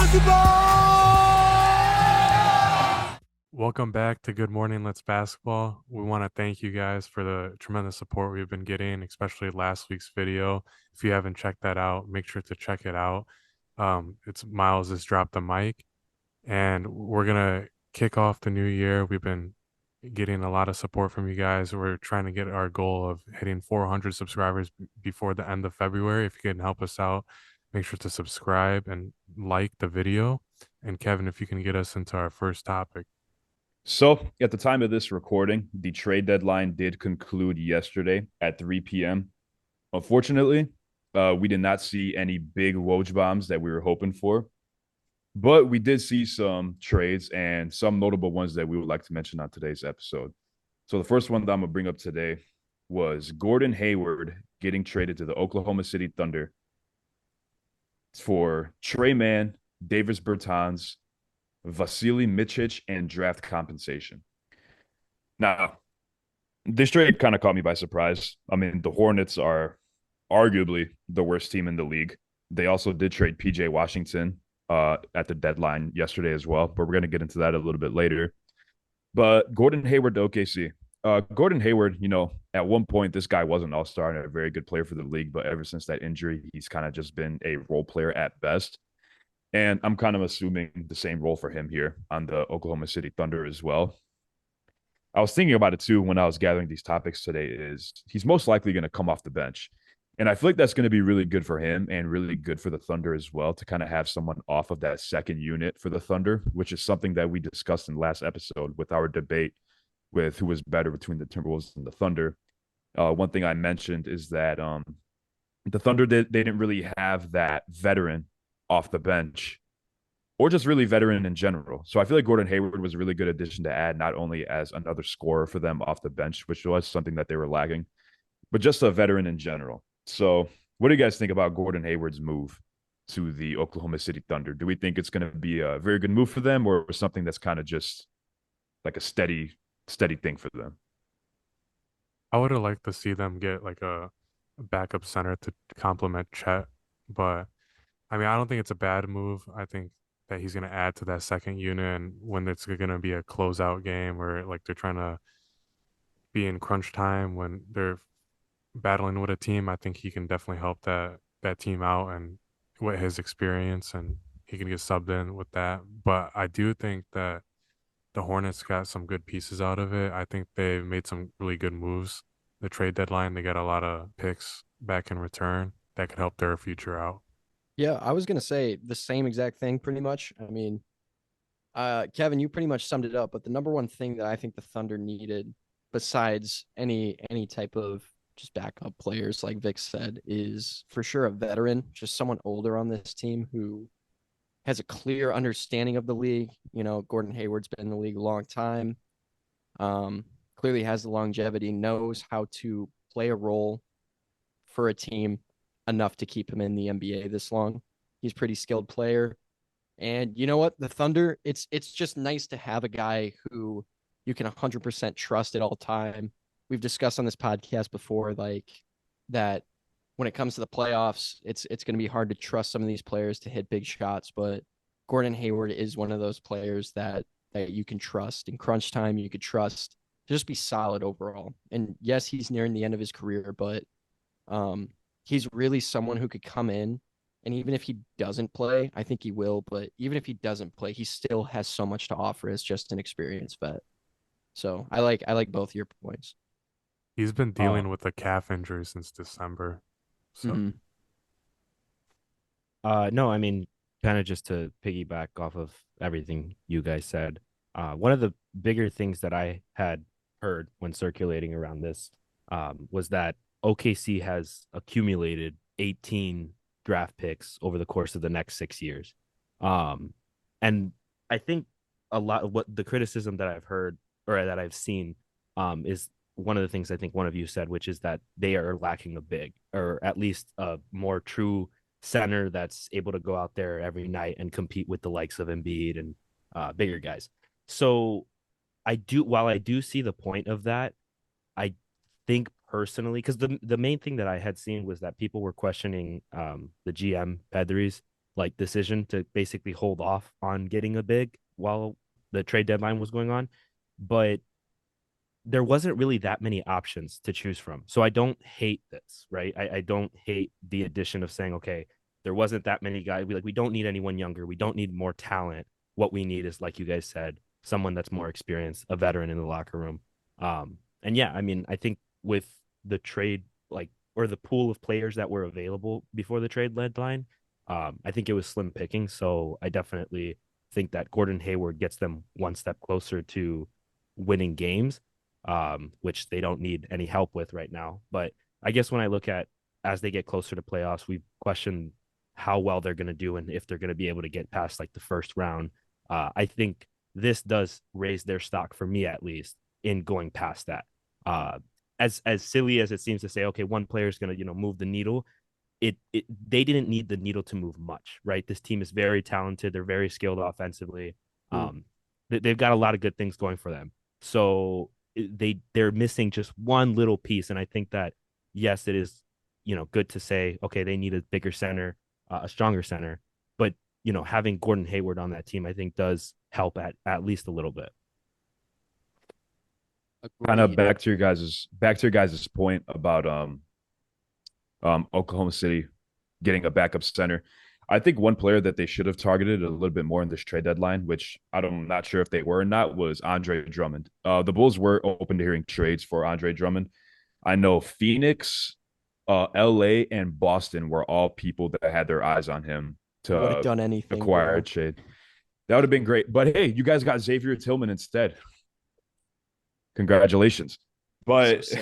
basketball! Welcome back to Good Morning Let's Basketball. We want to thank you guys for the tremendous support we've been getting, especially last week's video. If you haven't checked that out, make sure to check it out. It's Miles has dropped the mic, and we're gonna kick off the new year. We've been getting a lot of support from you guys. We're trying to get our goal of hitting 400 subscribers before the end of February. If you can help us out, make sure to subscribe and like the video. And Kevin, if you can get us into our first topic. So, at the time of this recording, the trade deadline did conclude yesterday at 3 p.m. Unfortunately, we did not see any big Woj bombs that we were hoping for, but we did see some trades and some notable ones that we would like to mention on today's episode. So, the first one that I'm going to bring up today was Gordon Hayward getting traded to the Oklahoma City Thunder for Trey Mann, Davis Bertans, Vasily Micic, and draft compensation. Now, this trade kind of caught me by surprise. I mean, the Hornets are arguably the worst team in the league. They also did trade PJ Washington at the deadline yesterday as well, but we're going to get into that a little bit later. But Gordon Hayward to OKC. Gordon Hayward, at one point, this guy was an all-star and a very good player for the league, but ever since that injury, he's kind of just been a role player at best. And I'm kind of assuming the same role for him here on the Oklahoma City Thunder as well. I was thinking about it too when I was gathering these topics today is he's most likely going to come off the bench. And I feel like that's going to be really good for him and really good for the Thunder as well to kind of have someone off of that second unit for the Thunder, which is something that we discussed in the last episode with our debate with who was better between the Timberwolves and the Thunder. One thing I mentioned is that the Thunder, they didn't really have that veteran off the bench or just really veteran in general. So I feel like Gordon Hayward was a really good addition to add, not only as another scorer for them off the bench, which was something that they were lacking, but just a veteran in general. So what do you guys think about Gordon Hayward's move to the Oklahoma City Thunder? Do we think it's going to be a very good move for them or something that's kind of just like a steady thing for them? I would have liked to see them get like a backup center to complement Chet, but I mean, I don't think it's a bad move. I think that he's going to add to that second unit, and when it's going to be a closeout game or like they're trying to be in crunch time when they're battling with a team, I think he can definitely help that team out and with his experience, and he can get subbed in with that. But I do think that the Hornets got some good pieces out of it. I think they made some really good moves. The trade deadline, they got a lot of picks back in return that could help their future out. Yeah, I was gonna say the same exact thing pretty much. I mean, Kevin, you pretty much summed it up, but the number one thing that I think the Thunder needed, besides any type of just backup players, like Vic said, is for sure a veteran, just someone older on this team who has a clear understanding of the league. Gordon Hayward's been in the league a long time. Clearly has the longevity, knows how to play a role for a team enough to keep him in the NBA this long. He's a pretty skilled player. And you know what? The Thunder, it's just nice to have a guy who you can 100% trust at all time. We've discussed on this podcast before, like that when it comes to the playoffs, it's going to be hard to trust some of these players to hit big shots, but Gordon Hayward is one of those players that you can trust in crunch time. You could trust to just be solid overall. And yes, he's nearing the end of his career, but he's really someone who could come in, and even if he doesn't play, I think he will, but even if he doesn't play, he still has so much to offer as just an experienced vet. So I like both your points. He's been dealing with a calf injury since December. So No, I mean, kind of just to piggyback off of everything you guys said. One of the bigger things that I had heard when circulating around this was that OKC has accumulated 18 draft picks over the course of the next 6 years. And I think a lot of what the criticism that I've heard or that I've seen is one of the things I think one of you said, which is that they are lacking a big, or at least a more true center that's able to go out there every night and compete with the likes of Embiid and bigger guys. So while I do see the point of that, I think personally, because the main thing that I had seen was that people were questioning the GM Pedri's like decision to basically hold off on getting a big while the trade deadline was going on, but there wasn't really that many options to choose from. So I don't hate this, right? I don't hate the addition of saying, okay, there wasn't that many guys. We don't need anyone younger. We don't need more talent. What we need is, like you guys said, someone that's more experienced, a veteran in the locker room. And yeah, I mean, I think with the trade, like, or the pool of players that were available before the trade deadline, I think it was slim picking. So I definitely think that Gordon Hayward gets them one step closer to winning games, which they don't need any help with right now. But I guess when I look at as they get closer to playoffs, we question how well they're going to do and if they're going to be able to get past like the first round. I think this does raise their stock for me, at least, in going past that. As silly as it seems to say, okay, one player is going to move the needle. They didn't need the needle to move much, right? This team is very talented. They're very skilled offensively. They've got a lot of good things going for them. So they're missing just one little piece, and I think that yes, it is good to say, okay, they need a bigger center, a stronger center, but having Gordon Hayward on that team, I think does help at least a little bit. Kind of back to your guys' point about Oklahoma City getting a backup center. I think one player that they should have targeted a little bit more in this trade deadline, which I'm not sure if they were or not, was Andre Drummond. The Bulls were open to hearing trades for Andre Drummond. I know Phoenix, LA, and Boston were all people that had their eyes on him to would have done anything, acquire a trade. That would have been great. But hey, you guys got Xavier Tillman instead. Congratulations. But So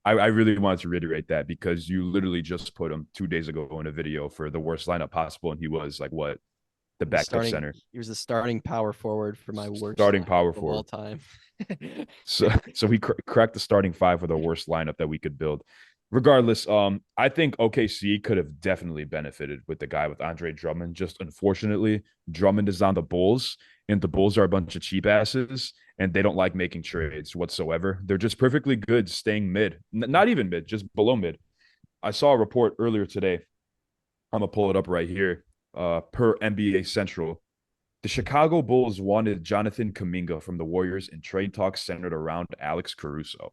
I really wanted to reiterate that because you literally just put him 2 days ago in a video for the worst lineup possible, and he was like what? The backup center. He was the starting power forward for my worst starting power of forward all time. so he cracked the starting five for the worst lineup that we could build. Regardless, I think OKC could have definitely benefited with the guy with Andre Drummond. Just unfortunately, Drummond is on the Bulls, and the Bulls are a bunch of cheap asses, and they don't like making trades whatsoever. They're just perfectly good staying mid, not even mid, just below mid. I saw a report earlier today. I'm gonna pull it up right here. Per NBA Central, the Chicago Bulls wanted Jonathan Kuminga from the Warriors in trade talks centered around Alex Caruso.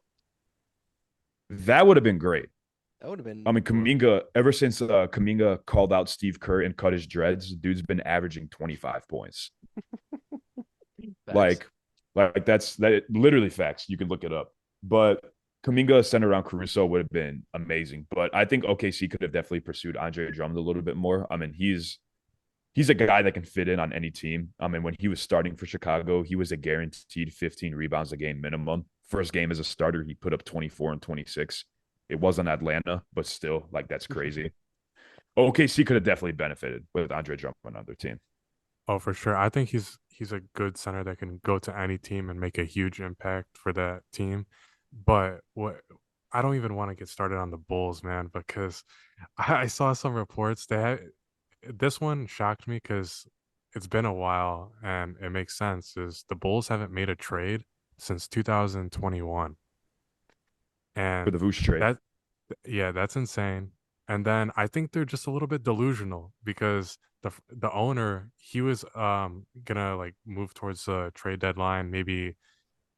That would have been great. That would have been. I mean, Kuminga, ever since Kuminga called out Steve Kerr and cut his dreads, dude's been averaging 25 points. like that's literally facts. You can look it up. But Kuminga centered around Caruso would have been amazing. But I think OKC could have definitely pursued Andre Drummond a little bit more. I mean, he's a guy that can fit in on any team. I mean, when he was starting for Chicago, he was a guaranteed 15 rebounds a game minimum. First game as a starter, he put up 24 and 26. It wasn't Atlanta, but still, like, that's crazy. OKC could have definitely benefited with Andre Drummond on their team. Oh, for sure. I think he's a good center that can go to any team and make a huge impact for that team. But I don't even want to get started on the Bulls, man, because I saw some reports this one shocked me because it's been a while and it makes sense. Is the Bulls haven't made a trade since 2021, and For the Vooch trade. that's insane. And then I think they're just a little bit delusional because the owner, he was gonna like move towards the trade deadline, maybe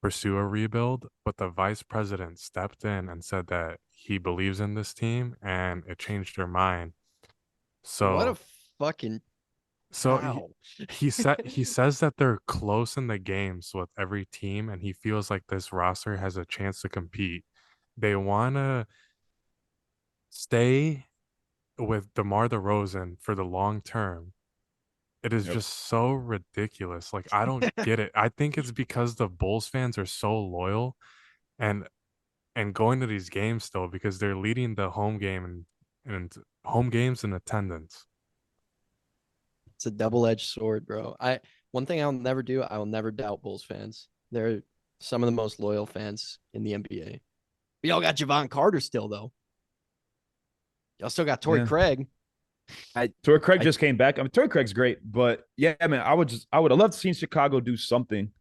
pursue a rebuild, but the vice president stepped in and said that he believes in this team and it changed their mind. What a So fucking. so Wow. he says that they're close in the games with every team, and he feels like this roster has a chance to compete. They want to stay with DeMar DeRozan for the long term. It is Yep. just so ridiculous. Like, I don't get it. I think it's because the Bulls fans are so loyal and going to these games still because they're leading the home game and home games in attendance. It's a double-edged sword, bro. One thing I'll never do, I will never doubt Bulls fans. They're some of the most loyal fans in the NBA. But y'all got Javon Carter still, though. Y'all still got Torrey Craig. Torrey Craig just came back. I mean, Torrey Craig's great, but yeah, man, I would have loved to see Chicago do something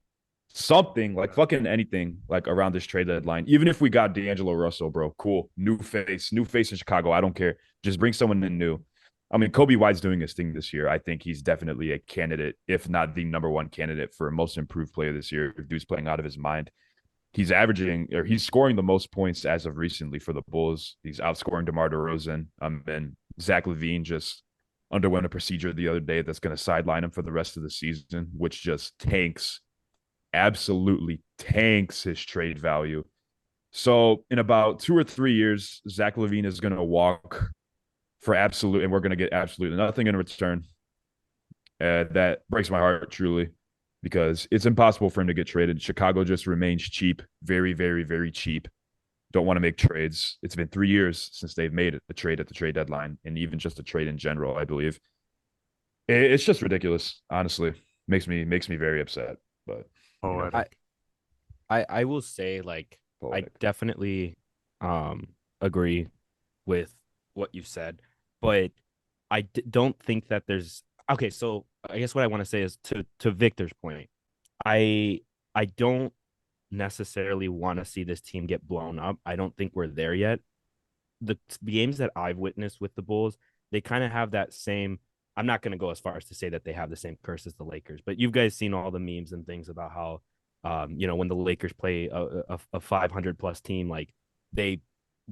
like fucking anything like around this trade deadline. Even if we got D'Angelo Russell, bro, cool, new face in Chicago. I don't care. Just bring someone in new. I mean, Kobe White's doing his thing this year. I think he's definitely a candidate, if not the number one candidate for most improved player this year. Dude's playing out of his mind. He's scoring the most points as of recently for the Bulls. He's outscoring DeMar DeRozan. And Zach LaVine just underwent a procedure the other day that's going to sideline him for the rest of the season, which just absolutely tanks his trade value. So in about 2 or 3 years, Zach LaVine is going to walk for absolute, and we're going to get absolutely nothing in return. That breaks my heart, truly, because it's impossible for him to get traded. Chicago just remains cheap, very, very, very cheap. Don't want to make trades. It's been 3 years since they've made a trade at the trade deadline, and even just a trade in general, I believe. It's just ridiculous, honestly. Makes me very upset. But I will say, like, I definitely agree with what you said, but don't think that there's okay. So I guess what I want to say is to Victor's point, I don't necessarily want to see this team get blown up. I don't think we're there yet. The games that I've witnessed with the Bulls, they kind of have that same. I'm not going to go as far as to say that they have the same curse as the Lakers, but you guys seen all the memes and things about how, when the Lakers play a 500 plus team, like they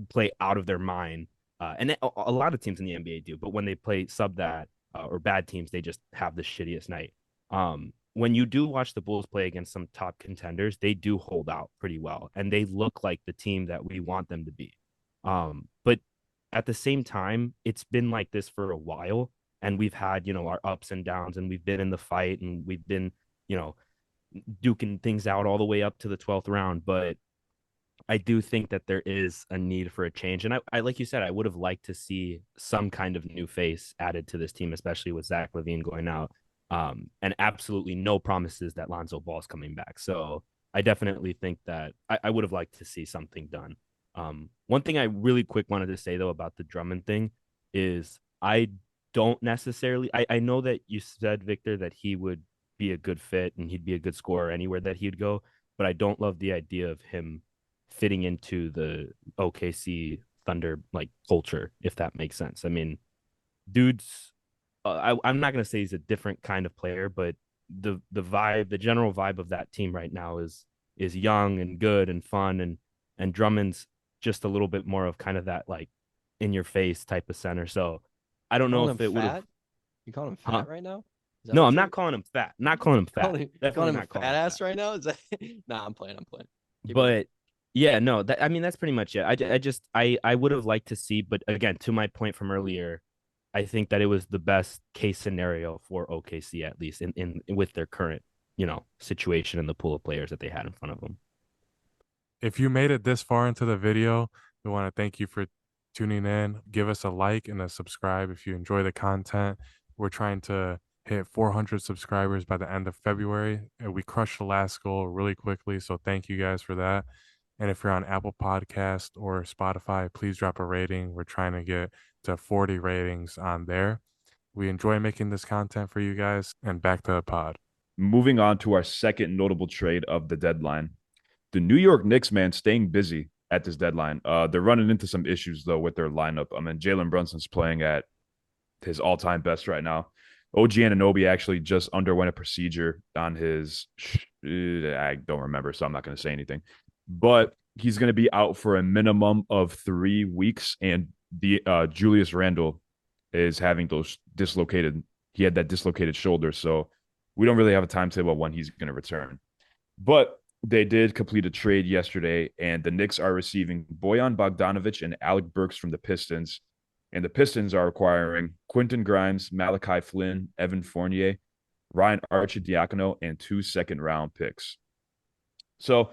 play out of their mind. And a lot of teams in the NBA do, but when they play sub that or bad teams, they just have the shittiest night. When you do watch the Bulls play against some top contenders, they do hold out pretty well, and they look like the team that we want them to be. But at the same time, it's been like this for a while, and we've had, our ups and downs, and we've been in the fight, and we've been, duking things out all the way up to the 12th round. But I do think that there is a need for a change. And I like you said, I would have liked to see some kind of new face added to this team, especially with Zach LaVine going out. And absolutely no promises that Lonzo Ball's coming back. So I definitely think that I would have liked to see something done. One thing I really quick wanted to say, though, about the Drummond thing is I don't necessarily I know that you said, Victor, that he would be a good fit and he'd be a good scorer anywhere that he'd go, but I don't love the idea of him fitting into the OKC Thunder like culture, if that makes sense. I mean, dude's I'm not gonna say he's a different kind of player, but the vibe, the general vibe of that team right now is young and good and fun, and Drummond's just a little bit more of kind of that like in your face type of center. So I don't know if it would have. You calling him fat right now? No, I'm not calling him fat. I'm not calling him fat. Calling him fat ass right now? Is that... Nah, I'm playing. But yeah, no, I mean that's pretty much it. I would have liked to see, but again, to my point from earlier, I think that it was the best case scenario for OKC, at least in with their current, situation and the pool of players that they had in front of them. If you made it this far into the video, we want to thank you for tuning in. Give us a like and a subscribe if you enjoy the content. We're trying to hit 400 subscribers by the end of February, and we crushed the last goal really quickly. So thank you guys for that. And if you're on Apple Podcast or Spotify, please drop a rating. We're trying to get to 40 ratings on there. We enjoy making this content for you guys. And back to the pod. Moving on to our second notable trade of the deadline. The New York Knicks, man, staying busy at this deadline. They're running into some issues, though, with their lineup. I mean, Jalen Brunson's playing at his all-time best right now. OG Anunoby actually just underwent a procedure on his I don't remember, so I'm not going to say anything. But he's going to be out for a minimum of 3 weeks, and the Julius Randle is having those dislocated. He had that dislocated shoulder, so we don't really have a timetable when he's going to return. But they did complete a trade yesterday, and the Knicks are receiving Bojan Bogdanović and Alec Burks from the Pistons. And the Pistons are acquiring Quentin Grimes, Malachi Flynn, Evan Fournier, Ryan Arcidiacono, and 2 second-round picks. So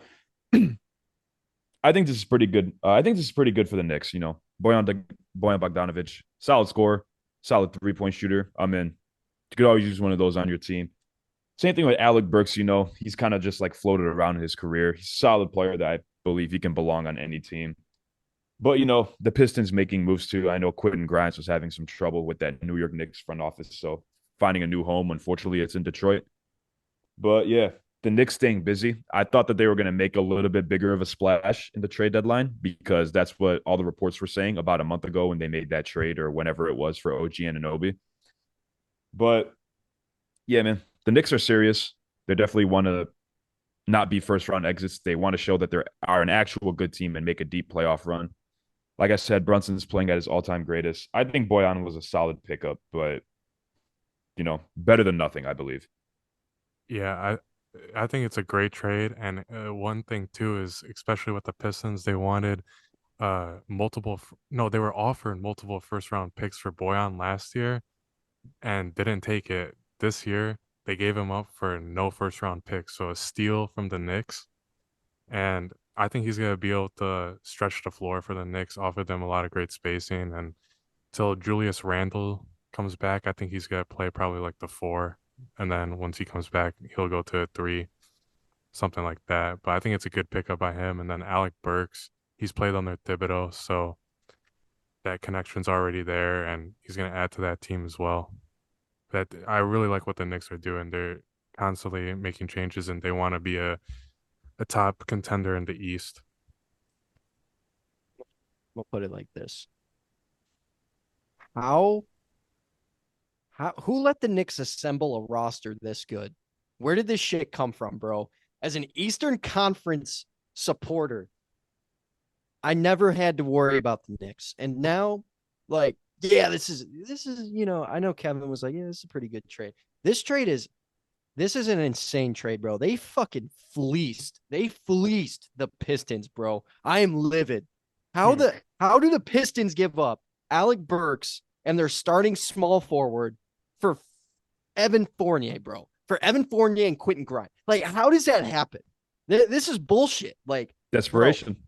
I think this is pretty good. I think this is pretty good for the Knicks. Bojan Bogdanović, solid scorer, solid 3-point shooter. I mean, you could always use one of those on your team. Same thing with Alec Burks. He's kind of just like floated around in his career. He's a solid player that I believe he can belong on any team. But, the Pistons making moves too. I know Quentin Grimes was having some trouble with that New York Knicks front office. So finding a new home, unfortunately, it's in Detroit. But yeah, the Knicks staying busy. I thought that they were going to make a little bit bigger of a splash in the trade deadline because that's what all the reports were saying about a month ago when they made that trade or whenever it was for OG and Anunoby. But yeah, man, the Knicks are serious. They definitely want to not be first round exits. They want to show that they are an actual good team and make a deep playoff run. Like I said, Brunson's playing at his all time greatest. I think Bojan was a solid pickup, but better than nothing, I believe. Yeah, I think it's a great trade, and one thing too is especially with the Pistons, they wanted no, they were offered multiple first round picks for Bojan last year and didn't take it. This year, they gave him up for no first round picks, so a steal from the Knicks. And I think he's gonna be able to stretch the floor for the Knicks, offer them a lot of great spacing, and till Julius Randle comes back, I think he's gonna play probably like the 4, and then once he comes back, he'll go to a 3, something like that. But I think it's a good pickup by him. And then Alec Burks, he's played under Thibodeau, so that connection's already there, and he's gonna add to that team as well. That I really like what the Knicks are doing. They're constantly making changes, and they want to be a top contender in the East. We'll put it like this. How who let the Knicks assemble a roster this good? Where did this shit come from, bro? As an Eastern Conference supporter, I never had to worry about the Knicks. And now, like, yeah, this is, I know Kevin was like, yeah, this is a pretty good trade. This is an insane trade, bro. They fucking fleeced the Pistons, bro. I am livid. How do the Pistons give up Alec Burks and their starting small forward for Evan Fournier, bro? For Evan Fournier and Quentin Grimes. Like, how does that happen? This is bullshit. Like, desperation. Bro,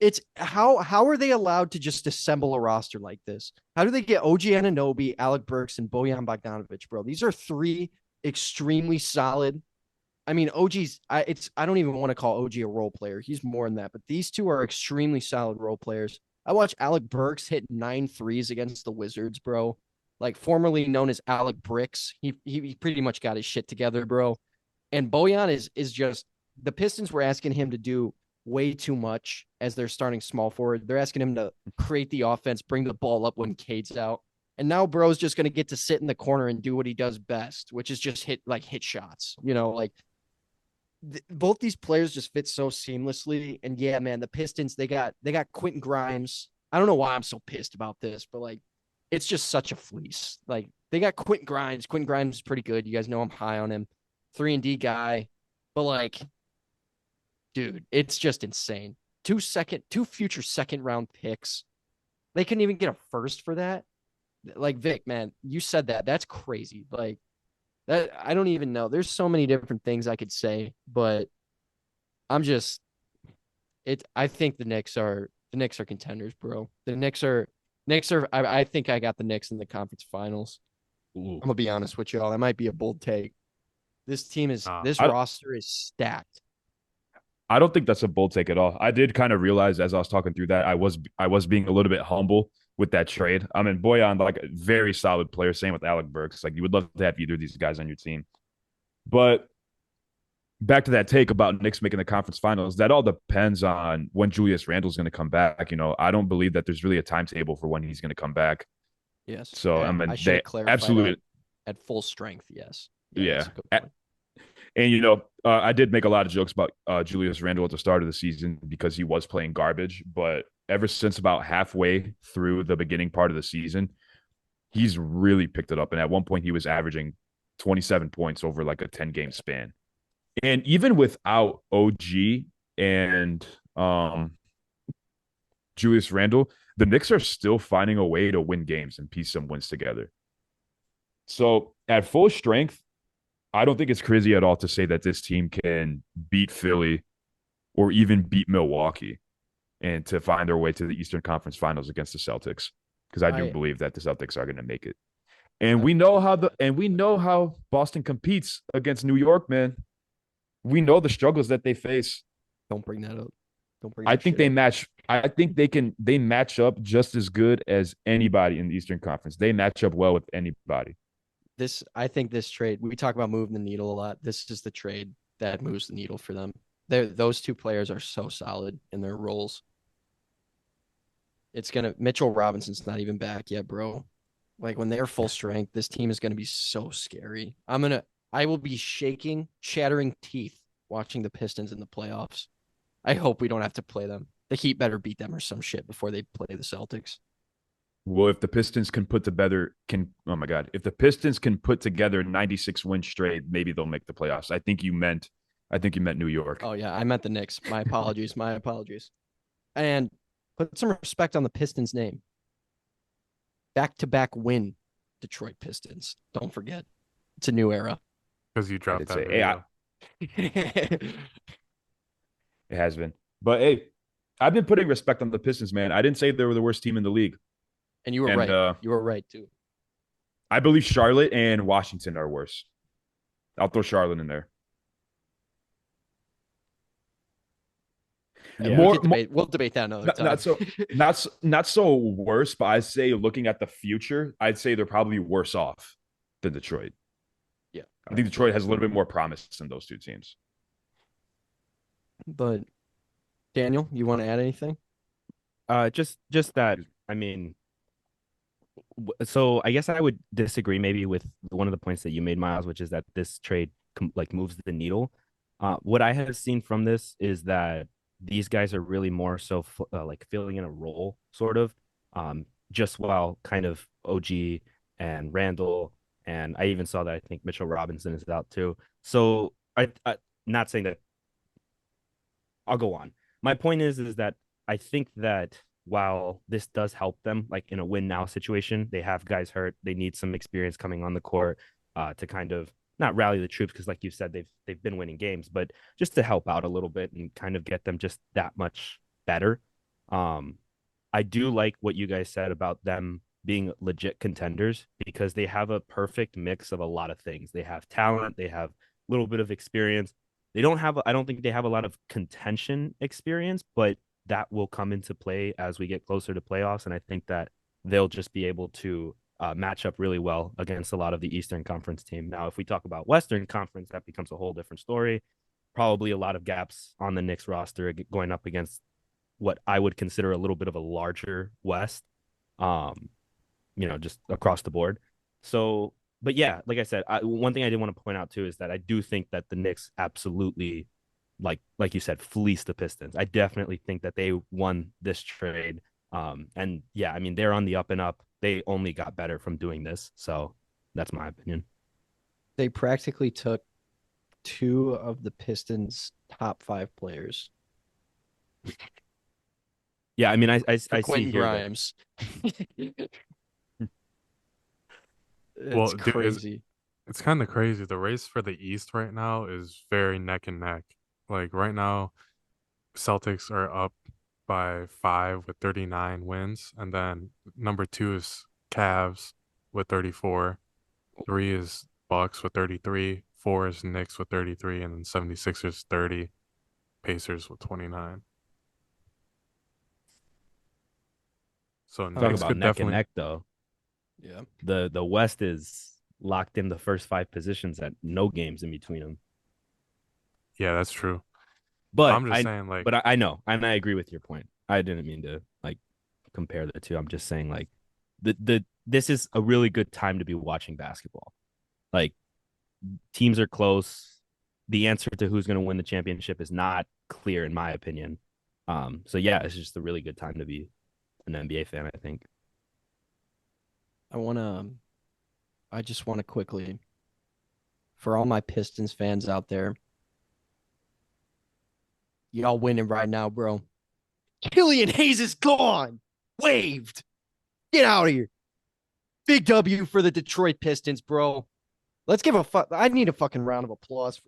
it's how are they allowed to just assemble a roster like this? How do they get OG Anunoby, Alec Burks, and Bojan Bogdanović, bro? These are 3 extremely solid. I mean, I don't even want to call OG a role player. He's more than that, but these 2 are extremely solid role players. I watched Alec Burks hit 9 threes against the Wizards, bro. Like, formerly known as Alec Bricks. He pretty much got his shit together, bro. And Bojan is just, the Pistons were asking him to do way too much as their starting small forward. They're asking him to create the offense, bring the ball up when Cade's out. And now bro's just going to get to sit in the corner and do what he does best, which is just hit shots. Both these players just fit so seamlessly. And yeah, man, the Pistons, they got Quentin Grimes. I don't know why I'm so pissed about this, but like, it's just such a fleece. Like, they got Quentin Grimes. Quentin Grimes is pretty good. You guys know I'm high on him. 3-and-D guy. But like, dude, it's just insane. 2 future second round picks. They couldn't even get a first for that. Like, Vic, man, you said that. That's crazy. Like, that, I don't even know. There's so many different things I could say, but I think the Knicks are contenders, bro. The Knicks are I think I got the Knicks in the conference finals. Ooh. I'm gonna be honest with y'all. That might be a bold take. This roster is stacked. I don't think that's a bold take at all. I did kind of realize as I was talking through that I was being a little bit humble with that trade. I mean, Bojan, like, a very solid player. Same with Alec Burks. Like, you would love to have either of these guys on your team. But back to that take about Knicks making the conference finals, that all depends on when Julius Randle's going to come back. I don't believe that there's really a timetable for when he's going to come back. Yes. So, I mean, I should they clarify absolutely at full strength. Yes. Yeah. And, I did make a lot of jokes about Julius Randle at the start of the season because he was playing garbage. But ever since about halfway through the beginning part of the season, he's really picked it up. And at one point, he was averaging 27 points over like a 10-game span. And even without OG and Julius Randle, the Knicks are still finding a way to win games and piece some wins together. So at full strength, I don't think it's crazy at all to say that this team can beat Philly or even beat Milwaukee and to find their way to the Eastern Conference Finals against the Celtics, because I do believe that the Celtics are going to make it. And we know how Boston competes against New York, man. We know the struggles that they face. Don't bring that up. I think they match up just as good as anybody in the Eastern Conference. They match up well with anybody. I think this trade, we talk about moving the needle a lot. This is the trade that moves the needle for them. Those two players are so solid in their roles. Mitchell Robinson's not even back yet, bro. Like when they're full strength, this team is gonna be so scary. I will be shaking, chattering teeth watching the Pistons in the playoffs. I hope we don't have to play them. The Heat better beat them or some shit before they play the Celtics. Well, if the Pistons can oh my God, if the Pistons can put together 96 wins straight, maybe they'll make the playoffs. I think you meant New York. Oh yeah, I meant the Knicks. My apologies. My apologies. And put some respect on the Pistons name. Back-to-back win, Detroit Pistons. Don't forget. It's a new era. Because you dropped that video. It has been. But hey, I've been putting respect on the Pistons, man. I didn't say they were the worst team in the league. And you were right. You were right, too. I believe Charlotte and Washington are worse. I'll throw Charlotte in there. Yeah, we'll debate that another time. Not so worse, but I'd say looking at the future, I'd say they're probably worse off than Detroit. Yeah. I think Detroit has a little bit more promise than those two teams. But Daniel, you want to add anything? Just that, I mean, so I guess I would disagree maybe with one of the points that you made, Miles, which is that this trade moves the needle. What I have seen from this is that these guys are really more so filling in a role, sort of, just while kind of OG and Randall, and I even saw that I think Mitchell Robinson is out too. So I not saying that. I'll go on. My point is that I think that while this does help them, like in a win now situation, they have guys hurt. They need some experience coming on the court to kind of not rally the troops, because like you said, they've been winning games, but just to help out a little bit and kind of get them just that much better. I do like what you guys said about them being legit contenders, because they have a perfect mix of a lot of things. They have talent, they have a little bit of experience. I don't think they have a lot of contention experience, but that will come into play as we get closer to playoffs. And I think that they'll just be able to match up really well against a lot of the Eastern Conference team. Now, if we talk about Western Conference, that becomes a whole different story. Probably a lot of gaps on the Knicks roster going up against what I would consider a little bit of a larger West, just across the board. So, but yeah, like I said, one thing I did want to point out too is that I do think that the Knicks absolutely, like you said, fleeced the Pistons. I definitely think that they won this trade. And yeah, I mean, they're on the up and up. They only got better from doing this. So that's my opinion. They practically took two of the Pistons' top 5 players. Yeah, I mean, I see here Grimes. Well, it's crazy. It's kind of crazy. The race for the East right now is very neck and neck. Like right now, Celtics are up by 5 with 39 wins, and then number 2 is Cavs with 34. 3 is Bucks with 33. 4 is Knicks with 33, and then 76ers 30. Pacers with 29. So talk about neck and neck, though. Yeah, the West is locked in the first 5 positions at no games in between them. Yeah, that's true. But I'm just saying, like, but I know, and I agree with your point. I didn't mean to compare the two. I'm just saying, like, this is a really good time to be watching basketball. Like, teams are close. The answer to who's going to win the championship is not clear, in my opinion. So yeah, it's just a really good time to be an NBA fan, I think. I just want to quickly, for all my Pistons fans out there, y'all winning right now, bro. Killian Hayes is gone. Waived. Get out of here. Big W for the Detroit Pistons, bro. Let's give I need a fucking round of applause.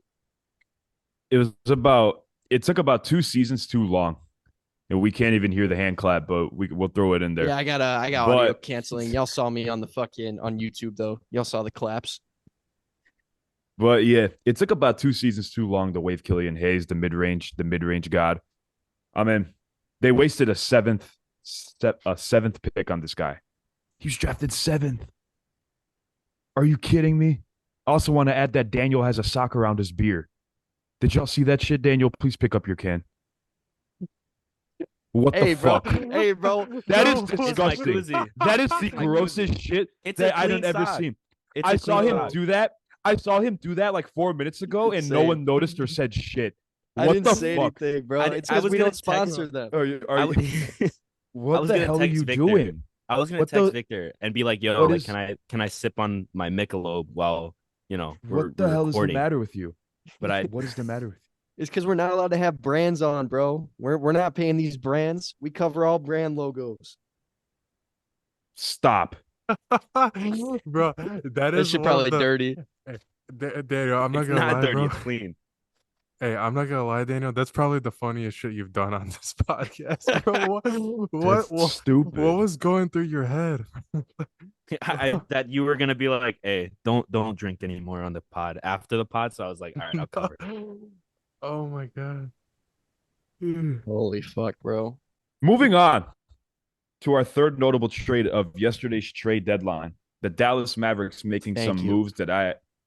It took about 2 seasons too long. And we can't even hear the hand clap, but we'll throw it in there. Yeah, I got audio canceling. Y'all saw me on YouTube though. Y'all saw the claps. But yeah, it took about 2 seasons too long to waive Killian Hayes, the mid-range god. I mean, they wasted a seventh pick on this guy. He was drafted 7th. Are you kidding me? I also want to add that Daniel has a sock around his beer. Did y'all see that shit, Daniel? Please pick up your can. What the Hey, bro. fuck? Hey, bro. That is No. It's my disgusting. koozie. That is the It's my grossest koozie. shit It's a that I've clean ever sock. seen. It's I a saw clean him sock. do that. I saw him do that like 4 minutes ago, and no Same. one noticed or said shit. I What didn't the say fuck? anything, bro. It's I because was we gonna don't text. sponsor them. Are I you, w- I what was the gonna hell are text you Victor. doing? I was gonna What text the Victor and be like, "Yo, what like, is can I sip on my Michelob while we're what the hell is the recording?" matter with you? But I What is the matter with you? It's because we're not allowed to have brands on, bro. We're not paying these brands. We cover all brand logos. Stop. Bro, that This is shit one of probably the dirty. Hey, Daniel, I'm not it's gonna not lie, dirty. bro. It's clean. Hey, I'm not gonna lie, Daniel. That's probably the funniest shit you've done on this podcast, bro. That's What stupid. was going through your head? That you were gonna be like, "Hey, don't drink anymore on the pod after the pod." So I was like, "All right, I'll cover it." Oh my god. Holy fuck, bro. Moving on to our third notable trade of yesterday's trade deadline. The Dallas Mavericks Thank you.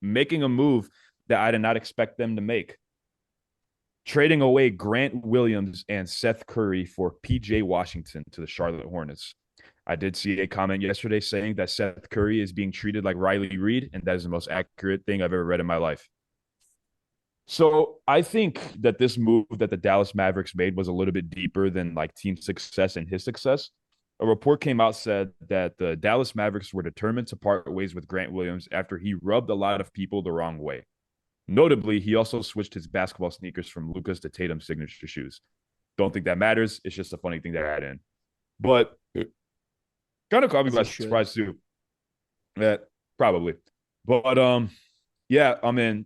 making a move that I did not expect them to make. Trading away Grant Williams and Seth Curry for PJ Washington to the Charlotte Hornets. I did see a comment yesterday saying that Seth Curry is being treated like Riley Reid, and that is the most accurate thing I've ever read in my life. So I think that this move that the Dallas Mavericks made was a little bit deeper than like team success and his success. A report came out said that the Dallas Mavericks were determined to part ways with Grant Williams after he rubbed a lot of people the wrong way. Notably, he also switched his basketball sneakers from Luka's to Tatum's signature shoes. Don't think that matters. It's just a funny thing to add in. But kind of caught me by surprise too. Yeah, probably. But yeah, I mean,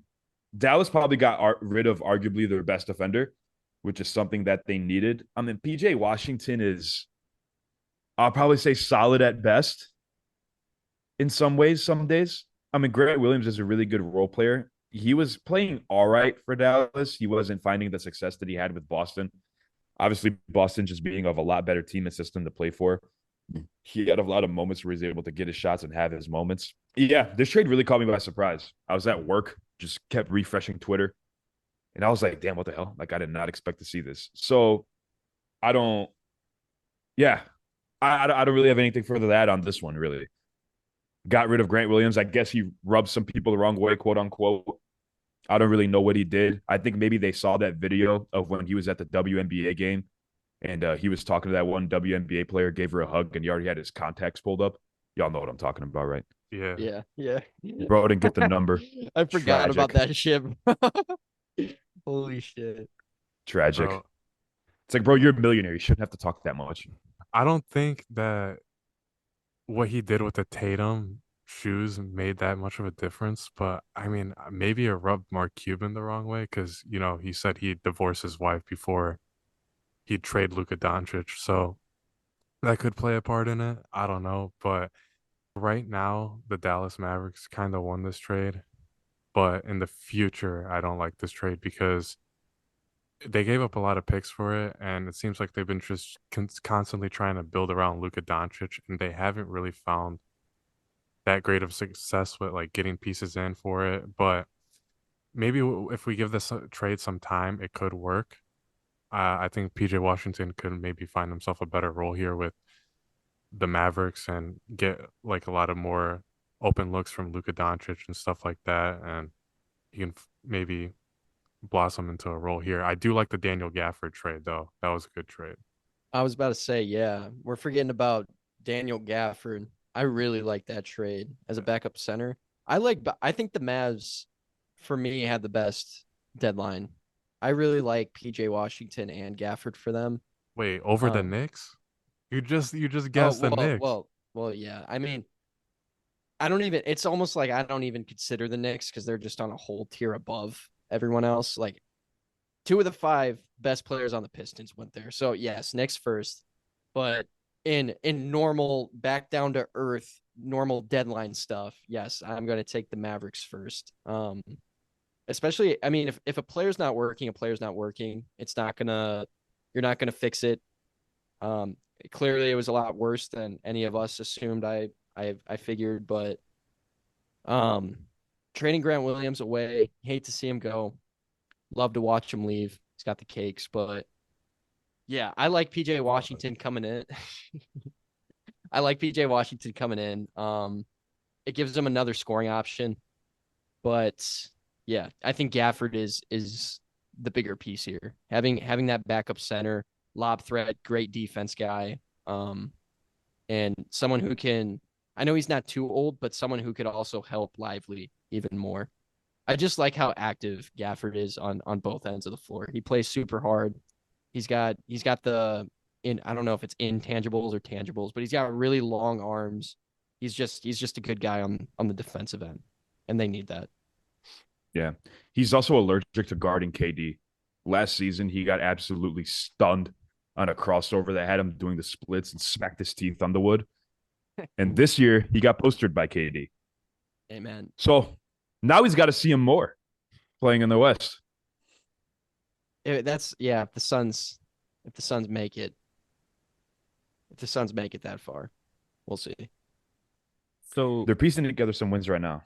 Dallas probably got rid of arguably their best defender, which is something that they needed. I mean, PJ Washington is, I'll probably say, solid at best in some ways, some days. I mean, Grant Williams is a really good role player. He was playing all right for Dallas. He wasn't finding the success that he had with Boston. Obviously, Boston just being of a lot better team and system to play for. He had a lot of moments where he's able to get his shots and have his moments. Yeah, this trade really caught me by surprise. I was at work, just kept refreshing Twitter, and I was like, damn, what the hell? Like, I did not expect to see this. So I don't, yeah, I don't really have anything further to add on this one, really. Got rid of Grant Williams. I guess he rubbed some people the wrong way, quote unquote. I don't really know what he did. I think maybe they saw that video of when he was at the WNBA game and he was talking to that one WNBA player, gave her a hug, and he already had his contacts pulled up. Y'all know what I'm talking about, right? Yeah. Yeah. Bro didn't get the number. I forgot about Tragic. that shit. Holy shit. Tragic. Bro, It's like, bro, you're a millionaire. You shouldn't have to talk that much. I don't think that what he did with the Tatum shoes made that much of a difference, but I mean, maybe it rubbed Mark Cuban the wrong way because, he said he'd divorce his wife before he'd trade Luka Doncic. So that could play a part in it. I don't know. But right now, the Dallas Mavericks kind of won this trade. But in the future, I don't like this trade because they gave up a lot of picks for it, and it seems like they've been just constantly trying to build around Luka Doncic, and they haven't really found that great of success with like getting pieces in for it. But maybe if we give this trade some time, it could work. I think PJ Washington could maybe find himself a better role here with the Mavericks and get like a lot of more open looks from Luka Doncic and stuff like that, and he can maybe blossom into a role here. I do like the Daniel Gafford trade though. That was a good trade. I was about to say, yeah, we're forgetting about Daniel Gafford. I really like that trade as a backup center. I think the Mavs, for me, had the best deadline. I really like PJ Washington and Gafford for them. Wait, over the Um, Knicks? You just oh guessed the Knicks. well, yeah. I mean, I don't even. It's almost like I don't even consider the Knicks because they're just on a whole tier above everyone else. Like two of the five best players on the Pistons went there. So yes, Knicks first, but in normal back down to earth normal deadline stuff, yes, I'm going to take the Mavericks first. Especially, I mean, if a player's not working, a player's not working. It's not gonna You're not gonna fix it. Um, Clearly, it was a lot worse than any of us assumed. I figured, but um, trading Grant Williams away, hate to see him go. Love to watch him leave. He's got the cakes, but yeah, I like PJ Washington coming in. I like PJ Washington coming in. It gives them another scoring option, but yeah, I think Gafford is the bigger piece here. Having that backup center, lob threat, great defense guy, and someone who can. I know he's not too old, but someone who could also help Lively even more. I just like how active Gafford is on both ends of the floor. He plays super hard. He's got the in I don't know if it's intangibles or tangibles, but he's got really long arms. He's just a good guy on the defensive end, and they need that. Yeah. He's also allergic to guarding KD. Last season, he got absolutely stunned on a crossover that had him doing the splits and smacked his teeth on the wood. And this year, he got postered by KD. Amen. So now he's got to see him more playing in the West. That's yeah. If the Suns make it, that far, we'll see. So They're piecing together some wins right now.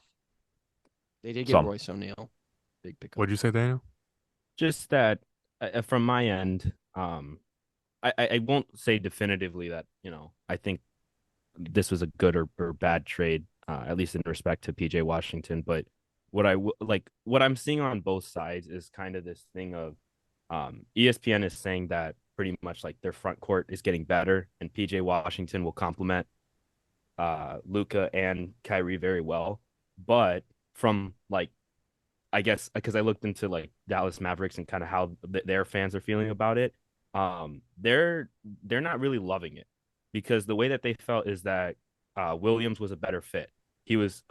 They did get Some. Royce O'Neal, big pickup. What'd you say, Daniel? just that from my end, I won't say definitively that, I think this was a good or bad trade, at least in respect to PJ Washington. But what I'm seeing on both sides is kind of this thing of ESPN is saying that pretty much like their front court is getting better and PJ Washington will complement Luka and Kyrie very well. But from like, I guess because I looked into like Dallas Mavericks and kind of how their fans are feeling about it, they're not really loving it because the way that they felt is that Williams was a better fit. He was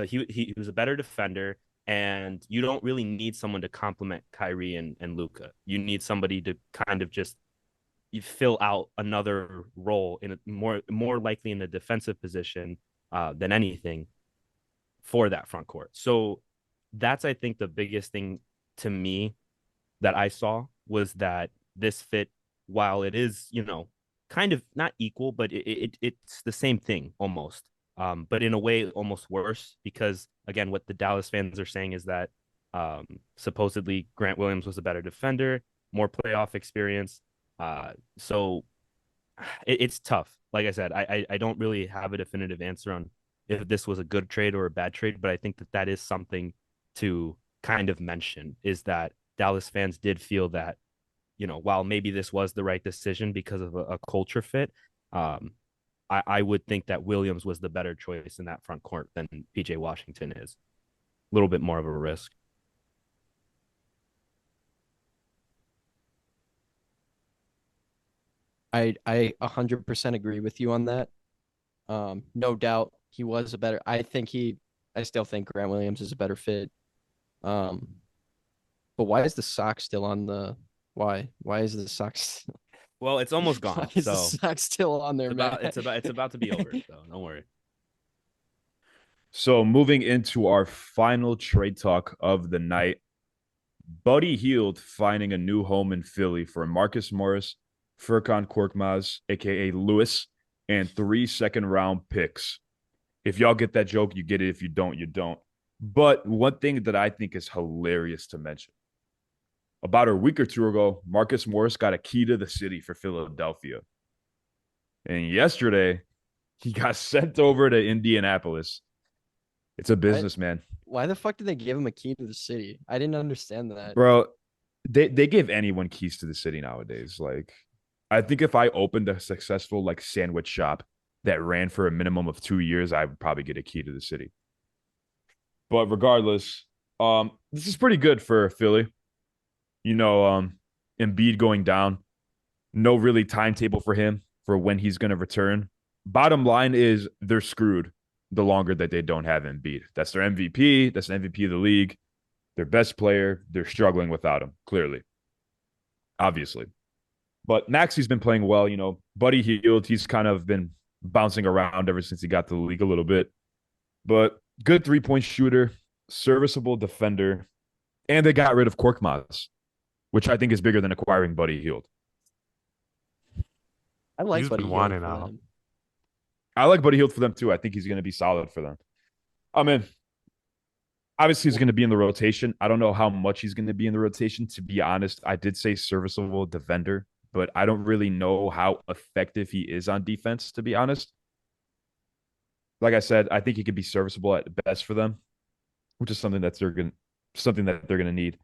he was a better defender, and you don't really need someone to complement Kyrie and Luka. You need somebody to kind of just you fill out another role in a more likely in a defensive position than anything for that front court. So that's, I think, the biggest thing to me that I saw was that this fit, while it is, kind of not equal, but it's the same thing almost. But in a way, almost worse because, again, what the Dallas fans are saying is that supposedly Grant Williams was a better defender, more playoff experience. So it's tough. Like I said, I don't really have a definitive answer on if this was a good trade or a bad trade, but I think that is something to kind of mention is that Dallas fans did feel that, while maybe this was the right decision because of a culture fit, I would think that Williams was the better choice in that front court than PJ Washington is. A little bit more of a risk. I 100% agree with you on that. No doubt he was a better. I still think Grant Williams is a better fit. But why is the sock still on the? Why is the socks? Well, it's almost Why gone. is So the sock still on there, man? it's about to be over. So don't worry. So moving into our final trade talk of the night, Buddy Hield finding a new home in Philly for Marcus Morris, Furkan Korkmaz, aka Lewis, and 3 second-round picks. If y'all get that joke, you get it. If you don't, you don't. But one thing that I think is hilarious to mention. About a week or two ago, Marcus Morris got a key to the city for Philadelphia. And yesterday, he got sent over to Indianapolis. It's a business, man. Why the fuck did they give him a key to the city? I didn't understand that. Bro, they give anyone keys to the city nowadays. Like, I think if I opened a successful like sandwich shop that ran for a minimum of 2 years, I would probably get a key to the city. But regardless, this is pretty good for Philly. Embiid going down. No really timetable for him for when he's going to return. Bottom line is they're screwed the longer that they don't have Embiid. That's their MVP. That's an MVP of the league. Their best player. They're struggling without him, clearly. Obviously. But Maxi's been playing well. Buddy Hield, he's kind of been bouncing around ever since he got to the league a little bit. But good three-point shooter, serviceable defender, and they got rid of Korkmaz, which I think is bigger than acquiring Buddy Hield. I like He's Buddy been Hield wanting for out. them. I like Buddy Hield for them too. I think he's going to be solid for them. I mean, Obviously, he's going to be in the rotation. I don't know how much he's going to be in the rotation. To be honest, I did say serviceable defender, but I don't really know how effective he is on defense, to be honest. Like I said, I think he could be serviceable at best for them, which is something that they're gonna need.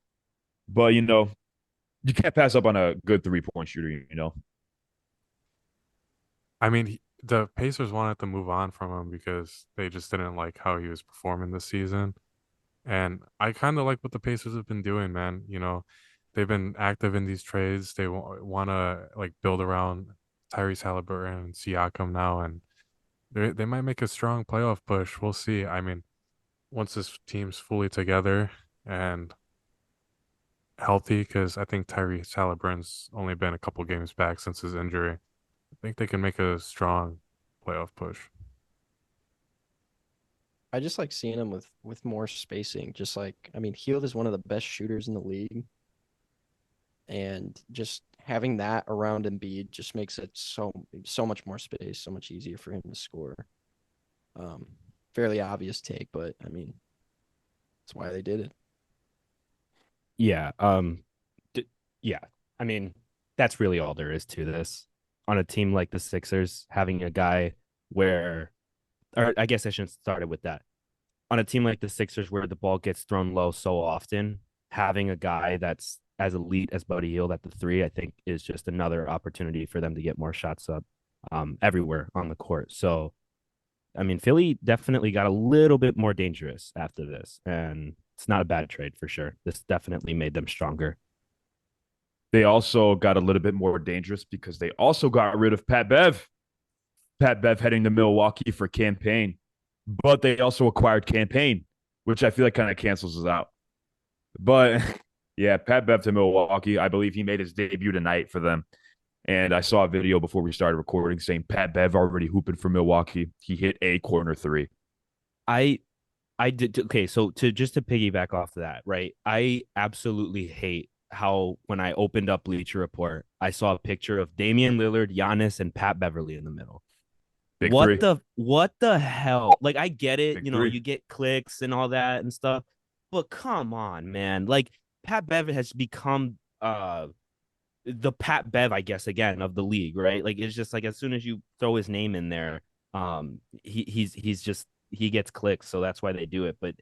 But you can't pass up on a good 3-point shooter. I mean, the Pacers wanted to move on from him because they just didn't like how he was performing this season. And I kind of like what the Pacers have been doing, man. They've been active in these trades. They want to like build around Tyrese Halliburton and Siakam now, and they might make a strong playoff push. We'll see. I mean, once this team's fully together and healthy, because I think Tyrese Halliburton's only been a couple games back since his injury. I think they can make a strong playoff push. I just like seeing him with more spacing. Just like, I mean, Hield is one of the best shooters in the league, and just having that around Embiid just makes it so much more space, so much easier for him to score. Fairly obvious take, but I mean, that's why they did it. Yeah. Yeah. I mean, that's really all there is to this. On a team like the Sixers, having a guy where, or I guess I shouldn't start it with that. On a team like the Sixers, where the ball gets thrown low so often, having a guy that's as elite as Buddy Hield at the three, I think, is just another opportunity for them to get more shots up everywhere on the court. So, I mean, Philly definitely got a little bit more dangerous after this, and it's not a bad trade for sure. This definitely made them stronger. They also got a little bit more dangerous because they also got rid of Pat Bev. Pat Bev heading to Milwaukee for campaign, but they also acquired campaign, which I feel like kind of cancels us out. But yeah, Pat Bev to Milwaukee. I believe he made his debut tonight for them. And I saw a video before we started recording saying Pat Bev already hooping for Milwaukee. He hit a corner three. I did okay, so to piggyback off of that, right? I absolutely hate how when I opened up Bleacher Report, I saw a picture of Damian Lillard, Giannis, and Pat Beverly in the middle. Big three. What the hell? Like, I get it, Big three. you get clicks and all that and stuff, but come on, man. Like, Pat Bev has become the Pat Bev, I guess, again, of the league, right? Like, it's just like as soon as you throw his name in there, he's just he gets clicks, so that's why they do it. But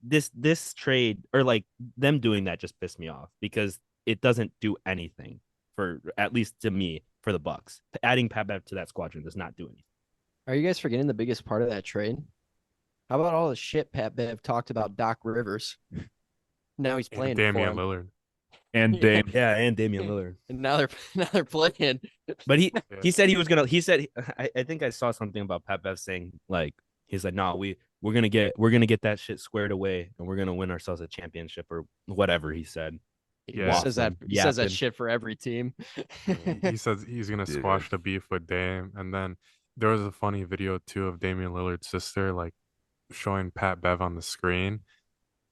this trade, or like them doing that, just pissed me off because it doesn't do anything for, at least to me, for the Bucks. Adding Pat Bev to that squadron does not do anything. Are you guys forgetting the biggest part of that trade? How about all the shit Pat Bev talked about Doc Rivers? Now he's playing for Damian him. Lillard. And Dame. Yeah, and Damian Lillard. And now they're playing. But he said he was gonna. He said I think I saw something about Pat Bev saying, like, he's like, no, we're gonna get that shit squared away and we're gonna win ourselves a championship or whatever he said. Yeah. He says that shit for every team. He says he's gonna squash the beef with Dame, and then there was a funny video too of Damian Lillard's sister like showing Pat Bev on the screen,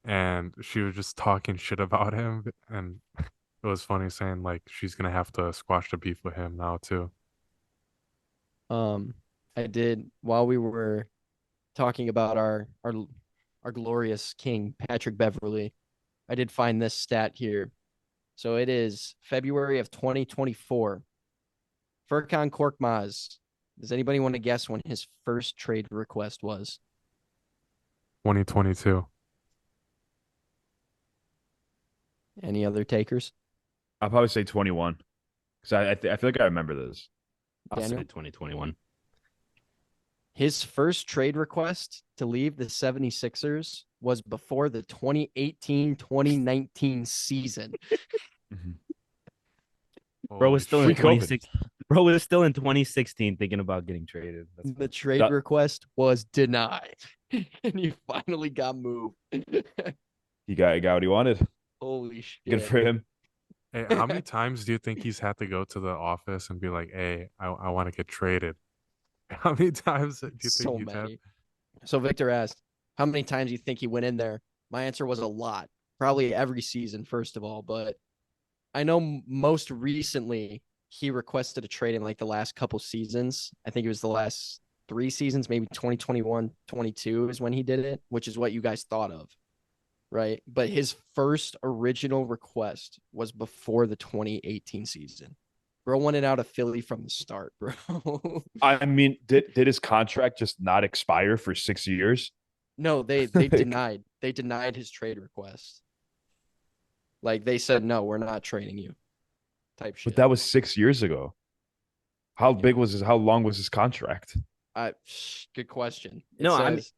and she was just talking shit about him, and it was funny saying like she's gonna have to squash the beef with him now too. I did, while we were talking about our glorious king Patrick Beverly, I did find this stat here. So it is February of 2024. Furkan Korkmaz. Does anybody want to guess when his first trade request was? 2022. Any other takers? I'll probably say 21 because I feel like I remember this. I'll say Daniel? 2021. His first trade request to leave the 76ers was before the 2018-2019 season. Bro was still in Pre-COVID. 2016. Bro was still in 2016 thinking about getting traded. The trade request was denied. And he finally got moved. He got what he wanted. Holy shit. Good for him. Hey, how many times do you think he's had to go to the office and be like, "Hey, I want to get traded"? How many times do you So think he's had? many. So Victor asked, how many times do you think he went in there? My answer was a lot. Probably every season, first of all. But I know most recently he requested a trade in like the last couple seasons. I think it was the last 3 seasons, maybe 2021, 22 is when he did it, which is what you guys thought of. right? But his first original request was before the 2018 season. Bro wanted out of Philly from the start, bro. I mean, did his contract just not expire for 6 years? No, they denied his trade request. Like they said, no, we're not trading you. Type But shit. that was 6 years ago. How big was his? How long was his contract? Good question. It No, says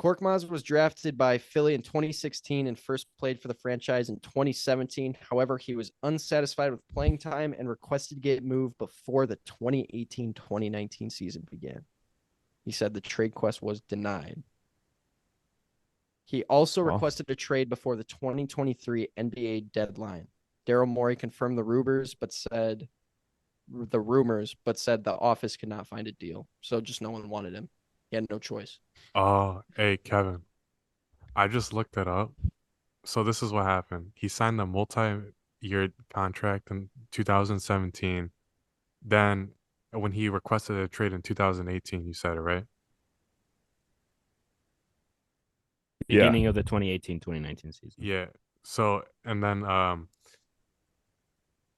Korkmaz was drafted by Philly in 2016 and first played for the franchise in 2017. However, he was unsatisfied with playing time and requested to get moved before the 2018-2019 season began. He said the trade request was denied. He also requested a trade before the 2023 NBA deadline. Daryl Morey confirmed the rumors, but said the office could not find a deal. So just no one wanted him. He had no choice. Oh, hey, Kevin. I just looked it up. So this is what happened. He signed a multi-year contract in 2017. Then when he requested a trade in 2018, you said it, right? Beginning of the 2018-2019 season. Yeah. So, and then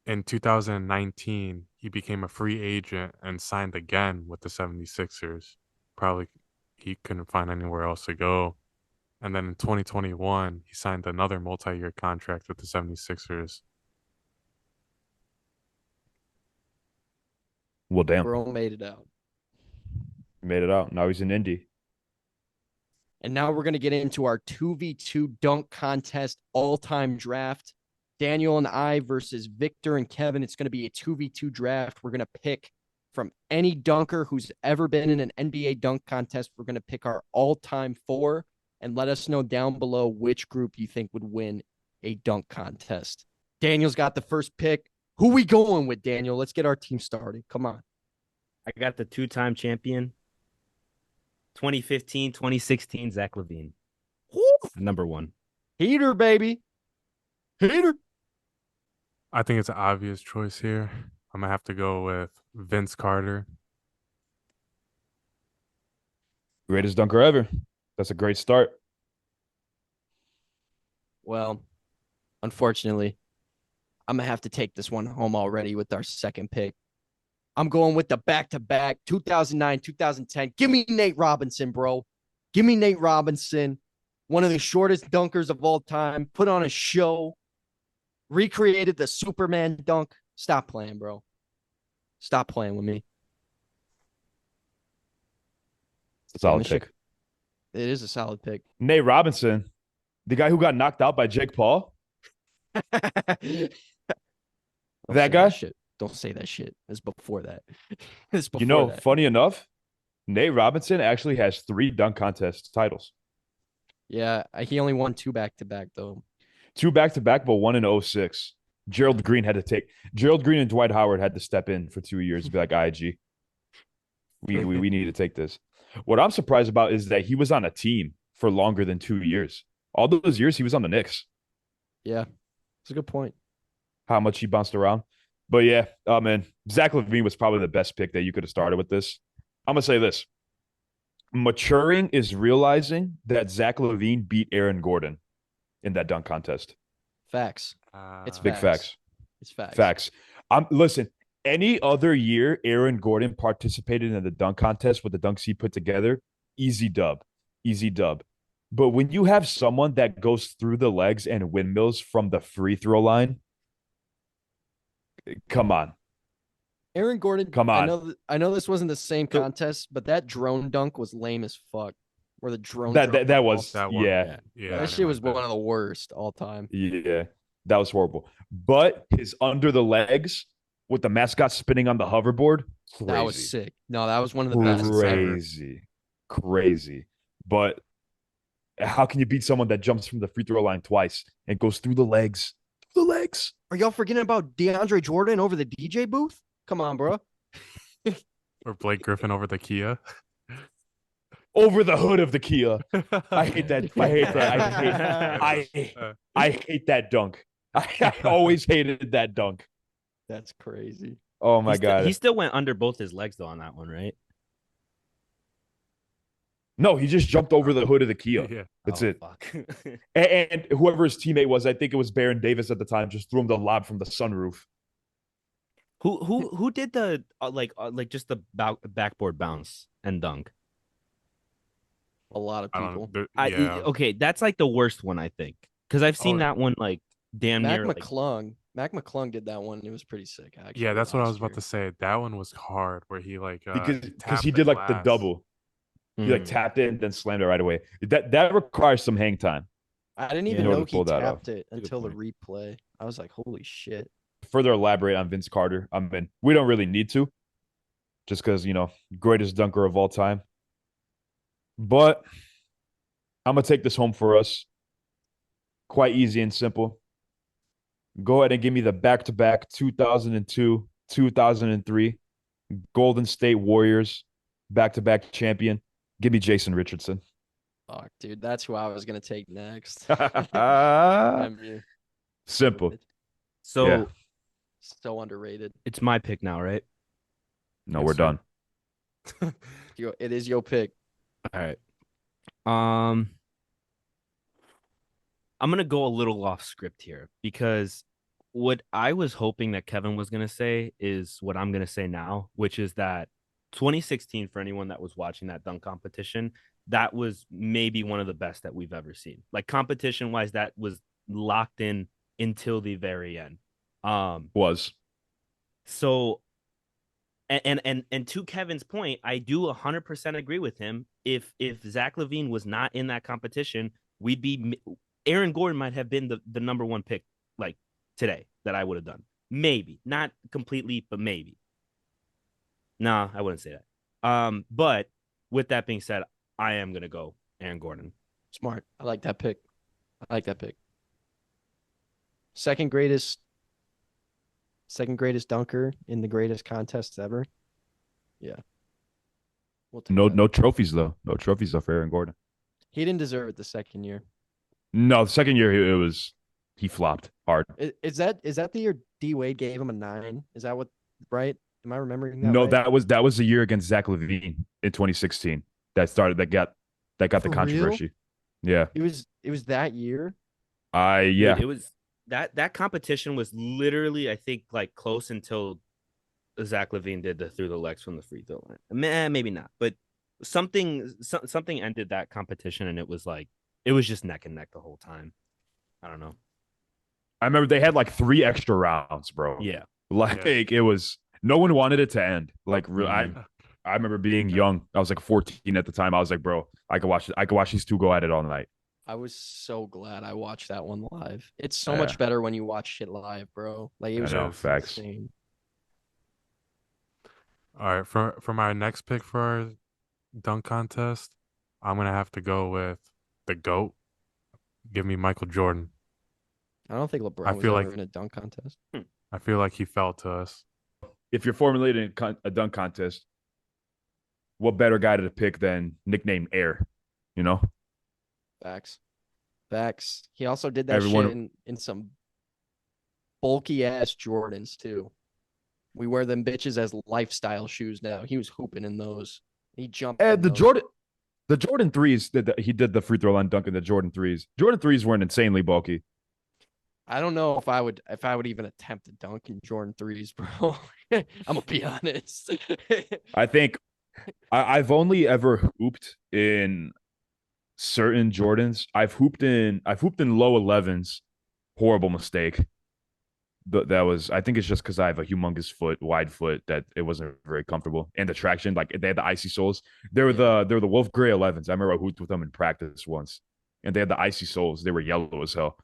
in 2019, he became a free agent and signed again with the 76ers. Probably he couldn't find anywhere else to go. And then in 2021, he signed another multi-year contract with the 76ers. Well, damn. Bro made it out. Made it out. Now he's in Indy. And now we're going to get into our 2v2 dunk contest all-time draft. Daniel and I versus Victor and Kevin. It's going to be a 2v2 draft. We're going to pick from any dunker who's ever been in an NBA dunk contest. We're going to pick our all-time 4 and let us know down below which group you think would win a dunk contest. Daniel's got the first pick. Who we going with, Daniel? Let's get our team started. Come on. I got the 2-time champion, 2015, 2016, Zach LaVine. Number 1. Heater, baby. Heater. I think it's an obvious choice here. I'm going to have to go with Vince Carter. Greatest dunker ever. That's a great start. Well, unfortunately, I'm going to have to take this one home already with our second pick. I'm going with the back-to-back 2009, 2010. Give me Nate Robinson, bro. Give me Nate Robinson, one of the shortest dunkers of all time. Put on a show. Recreated the Superman dunk. Stop playing, bro. Stop playing with me. It's a solid pick. It is a solid pick. Nate Robinson, the guy who got knocked out by Jake Paul. That guy? Shit. Don't say that shit. It's before that. It's before You know, that. funny enough, Nate Robinson actually has 3 dunk contest titles. Yeah, he only won 2 back-to-back, though. 2 back-to-back, but 1 in 06. Gerald Green and Dwight Howard had to step in for 2 years to be like, IG, we need to take this. What I'm surprised about is that he was on a team for longer than 2 years. All those years he was on the Knicks. Yeah, it's a good point. How much he bounced around. But yeah, man, Zach LaVine was probably the best pick that you could have started with this. I'm going to say this. Maturing is realizing that Zach LaVine beat Aaron Gordon in that dunk contest. Facts. It's big facts. It's facts. Facts. Listen, any other year Aaron Gordon participated in the dunk contest with the dunks he put together, easy dub. Easy dub. But when you have someone that goes through the legs and windmills from the free throw line, come on. Aaron Gordon, come on. I know this wasn't the same contest, but that drone dunk was lame as fuck. Where the drone that was yeah. That shit was one of the worst all time. Yeah, that was horrible. But his under the legs with the mascot spinning on the hoverboard, crazy. That was sick. No, that was one of the best ever. Crazy. But how can you beat someone that jumps from the free throw line twice and goes through the legs? The legs. Are y'all forgetting about DeAndre Jordan over the DJ booth? Come on, bro. Or Blake Griffin over the Kia. Over the hood of the Kia. I hate that. I hate that dunk. I always hated that dunk. That's crazy. Oh my God. He still went under both his legs though on that one, right? No, he just jumped over the hood of the Kia. Yeah. That's Oh, it. fuck. And whoever his teammate was, I think it was Baron Davis at the time, just threw him the lob from the sunroof. Who did the like just the backboard bounce and dunk? A lot of I people. don't. Yeah. Okay, that's like the worst one I think because I've seen Oh, that one like damn Mac near like McClung. Mac McClung did that one. It was pretty sick, actually. yeah, that's what I was last about year. to say. That one was hard, where he like Because tapped he the did like the glass. double. He like Mhm. tapped it and then slammed it right away. That requires some hang time. I didn't Yeah. even In order know to he pull that off. tapped it a good until the point. replay. I was like, holy shit. Further elaborate on Vince Carter. I mean, we don't really need to, just because greatest dunker of all time. But I'm gonna take this home for us. Quite easy and simple. Go ahead and give me the back-to-back 2002, 2003 Golden State Warriors back-to-back champion. Give me Jason Richardson. Fuck, dude. That's who I was going to take next. I mean, Simple. So Yeah. so underrated. it's my pick now, right? No, Yes, we're sir. done. It is your pick. All right. I'm gonna go a little off script here because what I was hoping that Kevin was gonna say is what I'm gonna say now, which is that 2016, for anyone that was watching that dunk competition, that was maybe one of the best that we've ever seen. Like competition wise, that was locked in until the very end. Was. So and to Kevin's point, I do 100% agree with him. If Zach LaVine was not in that competition, we'd be Aaron Gordon might have been the number one pick like today that I would have done. Maybe not completely, but maybe. Nah, I wouldn't say that. But with that being said, I am gonna go Aaron Gordon. Smart. I like that pick. I like that pick. Second greatest dunker in the greatest contest ever. Yeah. We'll take that. No trophies though. No trophies though for Aaron Gordon. He didn't deserve it the second year. No, the second year he flopped hard. Is that the year D Wade gave him a 9? Is that what right? Am I remembering that No, right? that was the year against Zach LaVine in 2016 that got the For real? controversy. Yeah. It was that year. Yeah. Dude, it was that competition was literally, I think, like close until Zach LaVine did the through the legs from the free throw line. Maybe not, but something ended that competition, and it was just neck and neck the whole time. I don't know. I remember they had like 3 extra rounds, bro. Yeah. Like Yeah. it was no one wanted it to end. Like Mhm. I remember being young. I was like 14 at the time. I was like, bro, I could watch these two go at it all night. I was so glad I watched that one live. It's so Yeah. much better when you watch shit live, bro. Like it I was know, facts. insane. All right, for my next pick for our dunk contest, I'm gonna have to go with the GOAT. Give me Michael Jordan. I don't think LeBron I was feel ever like- in a dunk contest. I feel like he fell to us. If you're formulating a dunk contest, what better guy to pick than nickname Air? You know? Facts. Facts. He also did that Everyone- shit in some bulky ass Jordans too. We wear them bitches as lifestyle shoes now. He was hooping in those. He jumped. in The those. Jordan threes, he did the free throw line dunk in the Jordan threes. Jordan threes weren't insanely bulky. I don't know if I would even attempt to dunk in Jordan threes, bro. I'm gonna be honest. I think I've only ever hooped in certain Jordans. I've hooped in low 11s. Horrible mistake. That was, I think it's just because I have a humongous wide foot, that it wasn't very comfortable. And the traction, like they had the icy soles. They were the Wolf Gray 11s. I remember I hooped with them in practice once, and they had the icy soles. They were yellow as hell.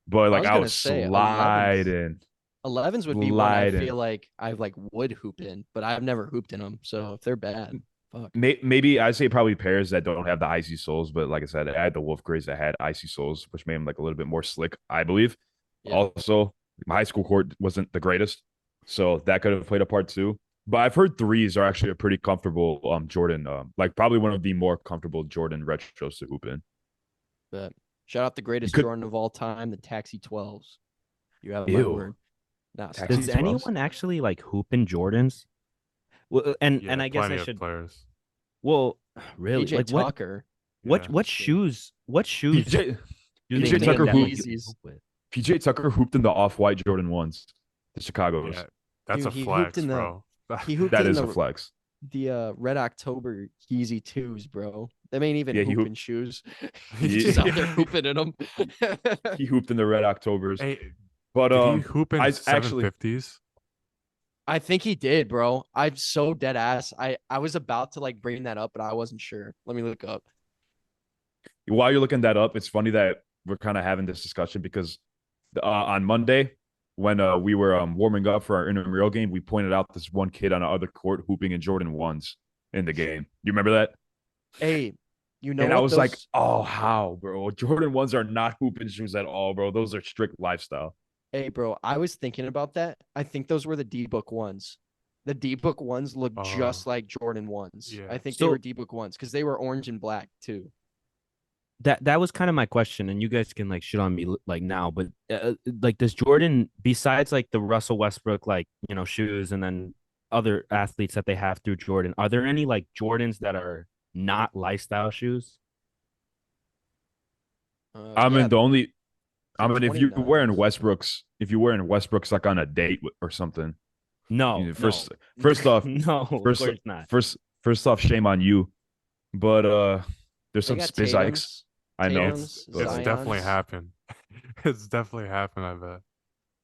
But like I was sliding. 11s would be one I Sliding. feel like I would hoop in, but I've never hooped in them. So if they're bad, fuck. Maybe I'd say probably pairs that don't have the icy soles, but like I said, I had the Wolf Grays that had icy soles, which made them like a little bit more slick, I believe. Yeah. Also, my high school court wasn't the greatest, so that could have played a part too. But I've heard threes are actually a pretty comfortable Jordan, like probably one of the more comfortable Jordan retros to hoop in. But shout out the greatest could- Jordan of all time, the Taxi 12s. You have my Ew. word. Nah, Taxi Does 12s? anyone actually like hoop in Jordans? Well, and Yeah, I guess plenty I of should. players. Well, really, PJ like what? Tucker. What Yeah. what shoes? What shoes PJ do they PJ make Tucker that hooped. like, you can Yeezys. hoop with? PJ Tucker hooped in the off-white Jordan 1s, the Chicago's. Yeah. That's Dude, a he hooped flex, in the bro. he hooped That in is a the flex. Red October Yeezy 2s, bro. Them ain't even Yeah, he hooping hooped. shoes. He, He's just out there hooping in them. he hooped in the Red Octobers. Hey, But did he hoop in I actually 750s? I think he did, bro. I'm so dead ass. I was about to like bring that up, but I wasn't sure. Let me look up. while you're looking that up, it's funny that we're kind of having this discussion because on Monday when we were warming up for our intramural game, we pointed out this one kid on the other court hooping in Jordan 1s in the game. You remember that? Hey, you know And what I was those, like, oh, how, bro? Jordan 1s are not hooping shoes at all, bro. Those are strict lifestyle. hey, bro, I was thinking about that. I think those were the D-Book ones. The D-Book ones look just like Jordan ones. yeah. I think they So- were D-Book ones because they were orange and black too. That was kind of my question, and you guys can like shit on me like now, but like does Jordan, besides like the Russell Westbrook like shoes and then other athletes that they have through Jordan, are there any like Jordans that are not lifestyle shoes? I mean, Yeah, the only, the I mean, if you're wearing 29s. Westbrooks like on a date or something, No, you know, first no. off, No, first of course not. first off, shame on you. But there's They some got Spiz Ikes. Tatums. I know. Tatums, It's definitely Zions. happened. It's definitely happened, I bet.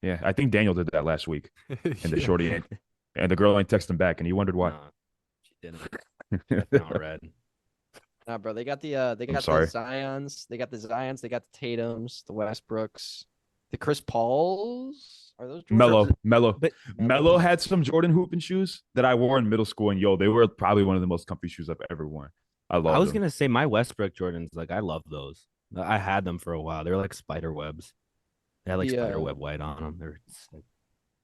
Yeah, I think Daniel did that last week, and the Yeah. shorty ain't, and the girl ain't texted him back, and he wondered why. No, she didn't. That's not red. Nah, bro, they got the sorry. Zions, they got the Tatums, the Westbrooks, the Chris Pauls. Are those Jordans? Mello But Mello had some Jordan hooping shoes that I wore in middle school, and yo, they were probably one of the most comfy shoes I've ever worn. I love I was them. gonna say my Westbrook Jordans, like I love those. I had them for a while. They're like spider webs. They had like The, spider web white on them. They're sick.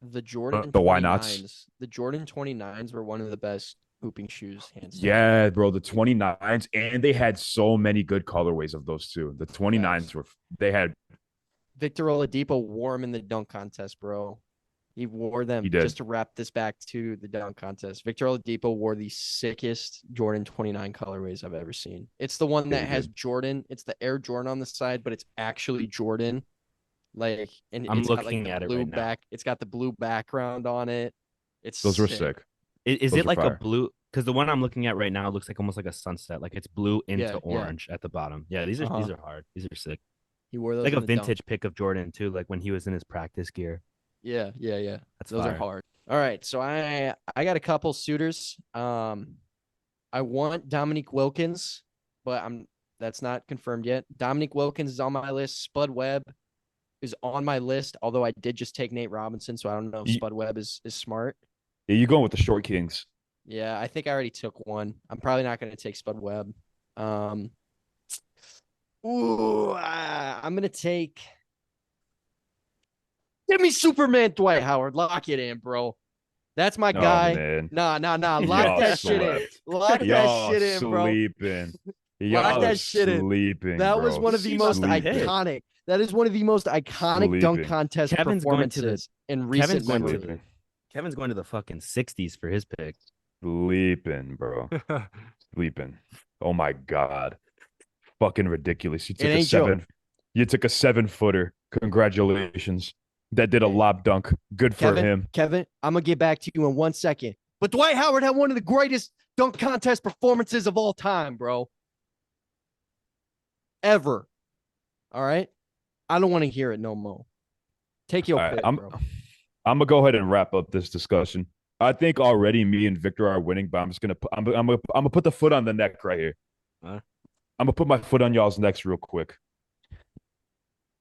The Jordan the why nots? 29s. The Jordan 29s were one of the best hooping shoes, hands down. Yeah, bro, the 29s, and they had so many good colorways of those too. The 29s were they had. Victor Oladipo wore them in the dunk contest, bro. He wore them He did. just to wrap this back to the dunk contest. Victor Oladipo wore the sickest Jordan 29 colorways I've ever seen. It's the one that he has did. Jordan. It's the Air Jordan on the side, but it's actually Jordan. Like, and I'm it's got like looking the at it blue right now. back. It's got the blue background on it. It's Those were sick. Is Those it are like a fire. blue? Because the one I'm looking at right now looks like almost like a sunset. Like it's blue into Yeah, yeah. orange at the bottom. Yeah, these are Uh-huh. hard. These are sick. He wore those Like a in the dunk. vintage pic of Jordan too, like when he was in his practice gear. Yeah. That's Those are fire. hard. All right, so I got a couple suitors. I want Dominique Wilkins, but that's not confirmed yet. Dominique Wilkins is on my list. Spud Webb is on my list, although I did just take Nate Robinson, so I don't know if Ye- Spud Webb is smart. Yeah, you going with the short kings? Yeah, I think I already took one. I'm probably not going to take Spud Webb. I'm going to take. Give me Superman Dwight Howard. Lock it in, bro. That's my Oh, guy. man. Nah. Lock Y'all that shit in. slept. Lock that Y'all shit in, bro. sleeping. Lock Y'all that are shit in. sleeping. That was bro. one of the most Sleeping. iconic. That is one of the most iconic dunk Sleeping. contest Kevin's going to the- performances in recent going to memory. Sleeping. Kevin's going to the fucking 60s for his pick. Sleeping, bro. Sleeping. Oh my god. Fucking ridiculous. You took It a ain't joke. You took a 7-footer. Congratulations. That did a lob dunk. Good for him. Kevin, I'm gonna get back to you in 1 second. But Dwight Howard had one of the greatest dunk contest performances of all time, bro. Ever. All right. I don't want to hear it no more. Take your All right, pick, I'm bro. gonna go ahead and wrap up this discussion. I think already me and Victor are winning, but I'm just gonna I'm gonna put the foot on the neck right here. Huh? I'm gonna put my foot on y'all's necks real quick.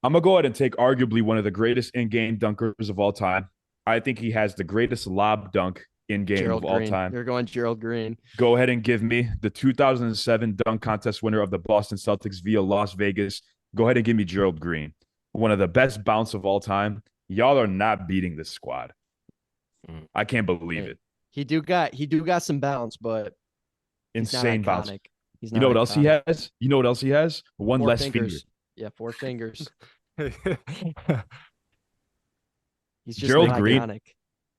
I'm gonna go ahead and take arguably one of the greatest in-game dunkers of all time. I think he has the greatest lob dunk in game Gerald of all Green. time. You're going Gerald Green. Go ahead and give me the 2007 dunk contest winner of the Boston Celtics via Las Vegas. Go ahead and give me Gerald Green, one of the best bounce of all time. Y'all are not beating this squad. I can't believe Hey, it. He do got some bounce, but he's not Insane bounce. iconic. He's You not know what else he iconic. has? You know what else he has? One 4 less fingers. finger. Yeah, 4 fingers. He's just Gerald not Green. iconic.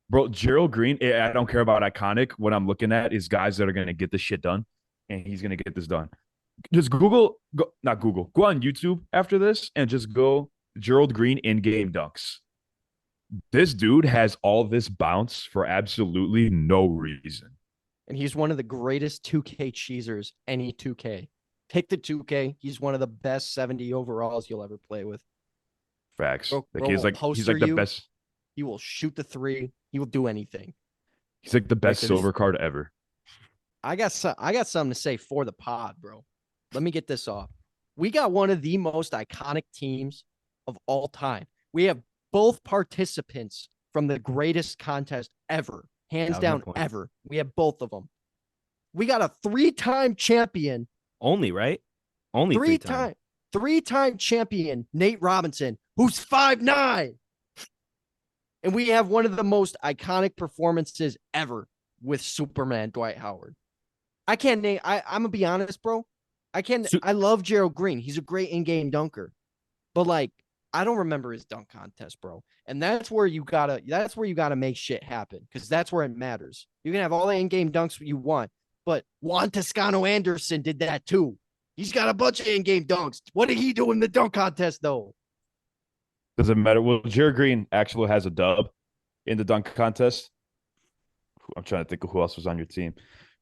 Bro, Gerald Green, I don't care about iconic. What I'm looking at is guys that are going to get this shit done, and he's going to get this done. Just not Google, go on YouTube after this and just go Gerald Green in-game dunks. This dude has all this bounce for absolutely no reason. And he's one of the greatest 2K cheesers, any 2K. Pick the 2K. He's one of the best 70 overalls you'll ever play with. Facts. Bro, Like bro he's will like he's poster like the you. best. He will shoot the three. He will do anything. He's like the best Like, silver card ever. I got something to say for the pod, bro. Let me get this off. We got one of the most iconic teams of all time. We have both participants from the greatest contest ever, hands down ever. We have both of them. We got a 3-time champion. Only, right? Only three-time champion, Nate Robinson, who's 5'9". And we have one of the most iconic performances ever with Superman Dwight Howard. I can't name. I'm gonna be honest, bro. I love Gerald Green. He's a great in-game dunker, but like I don't remember his dunk contest, bro. And that's where you gotta make shit happen because that's where it matters. You can have all the in-game dunks you want, but Juan Toscano Anderson did that too. He's got a bunch of in-game dunks. What did he do in the dunk contest though? Doesn't matter. Well, Gerald Green actually has a dub in the dunk contest. I'm trying to think of who else was on your team.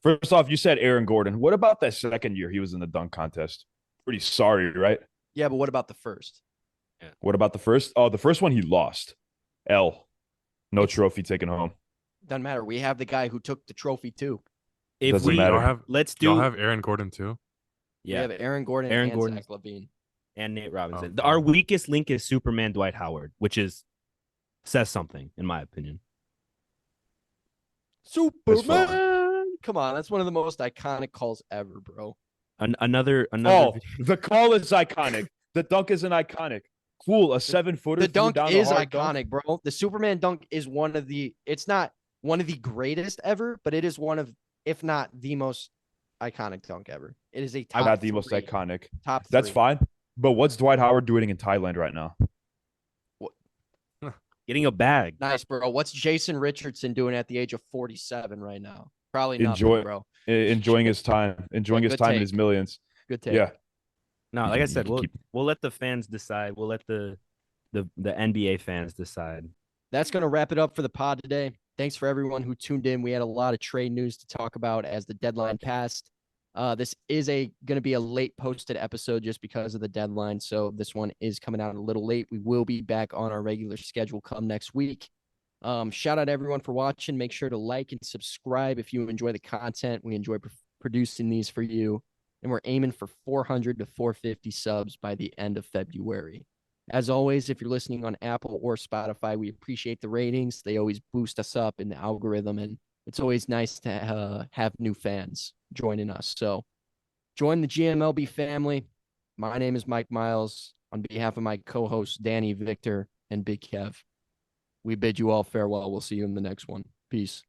First off, you said Aaron Gordon. What about that second year he was in the dunk contest? Pretty sorry, right? Yeah, but what about the first? Yeah. What about the first? Oh, the first one he lost. No trophy taken home. Doesn't matter. We have the guy who took the trophy too. If Doesn't we matter. Y'all have Aaron Gordon too. We have Aaron Gordon and Zach LaVine. And Nate Robinson. Oh, Our weakest link is Superman Dwight Howard, which says something, in my opinion. Superman! Come on, that's one of the most iconic calls ever, bro. Another. Oh, the call is iconic. The dunk isn't iconic. Cool, a 7-footer. The dunk is iconic, bro. The Superman dunk is it's not one of the greatest ever, but it is one of, if not the most iconic dunk ever. It is a top Not the three. most iconic. Top three. That's fine. But what's Dwight Howard doing in Thailand right now? Getting a bag. Nice, bro. What's Jason Richardson doing at the age of 47 right now? Probably nothing, bro. Enjoying his time. Enjoying his time and his millions. Good take. Yeah. No, like I said, You we'll let the fans decide. We'll let the NBA fans decide. That's going to wrap it up for the pod today. Thanks for everyone who tuned in. We had a lot of trade news to talk about as the deadline passed. This is going to be a late posted episode just because of the deadline. So this one is coming out a little late. We will be back on our regular schedule come next week. Shout out everyone for watching. Make sure to like and subscribe if you enjoy the content. We enjoy producing these for you. And we're aiming for 400 to 450 subs by the end of February. As always, if you're listening on Apple or Spotify, we appreciate the ratings. They always boost us up in the algorithm, and it's always nice to have new fans joining us. So join the GMLB family. My name is Mike Miles. On behalf of my co-hosts, Danny, Victor, and Big Kev, we bid you all farewell. We'll see you in the next one. Peace.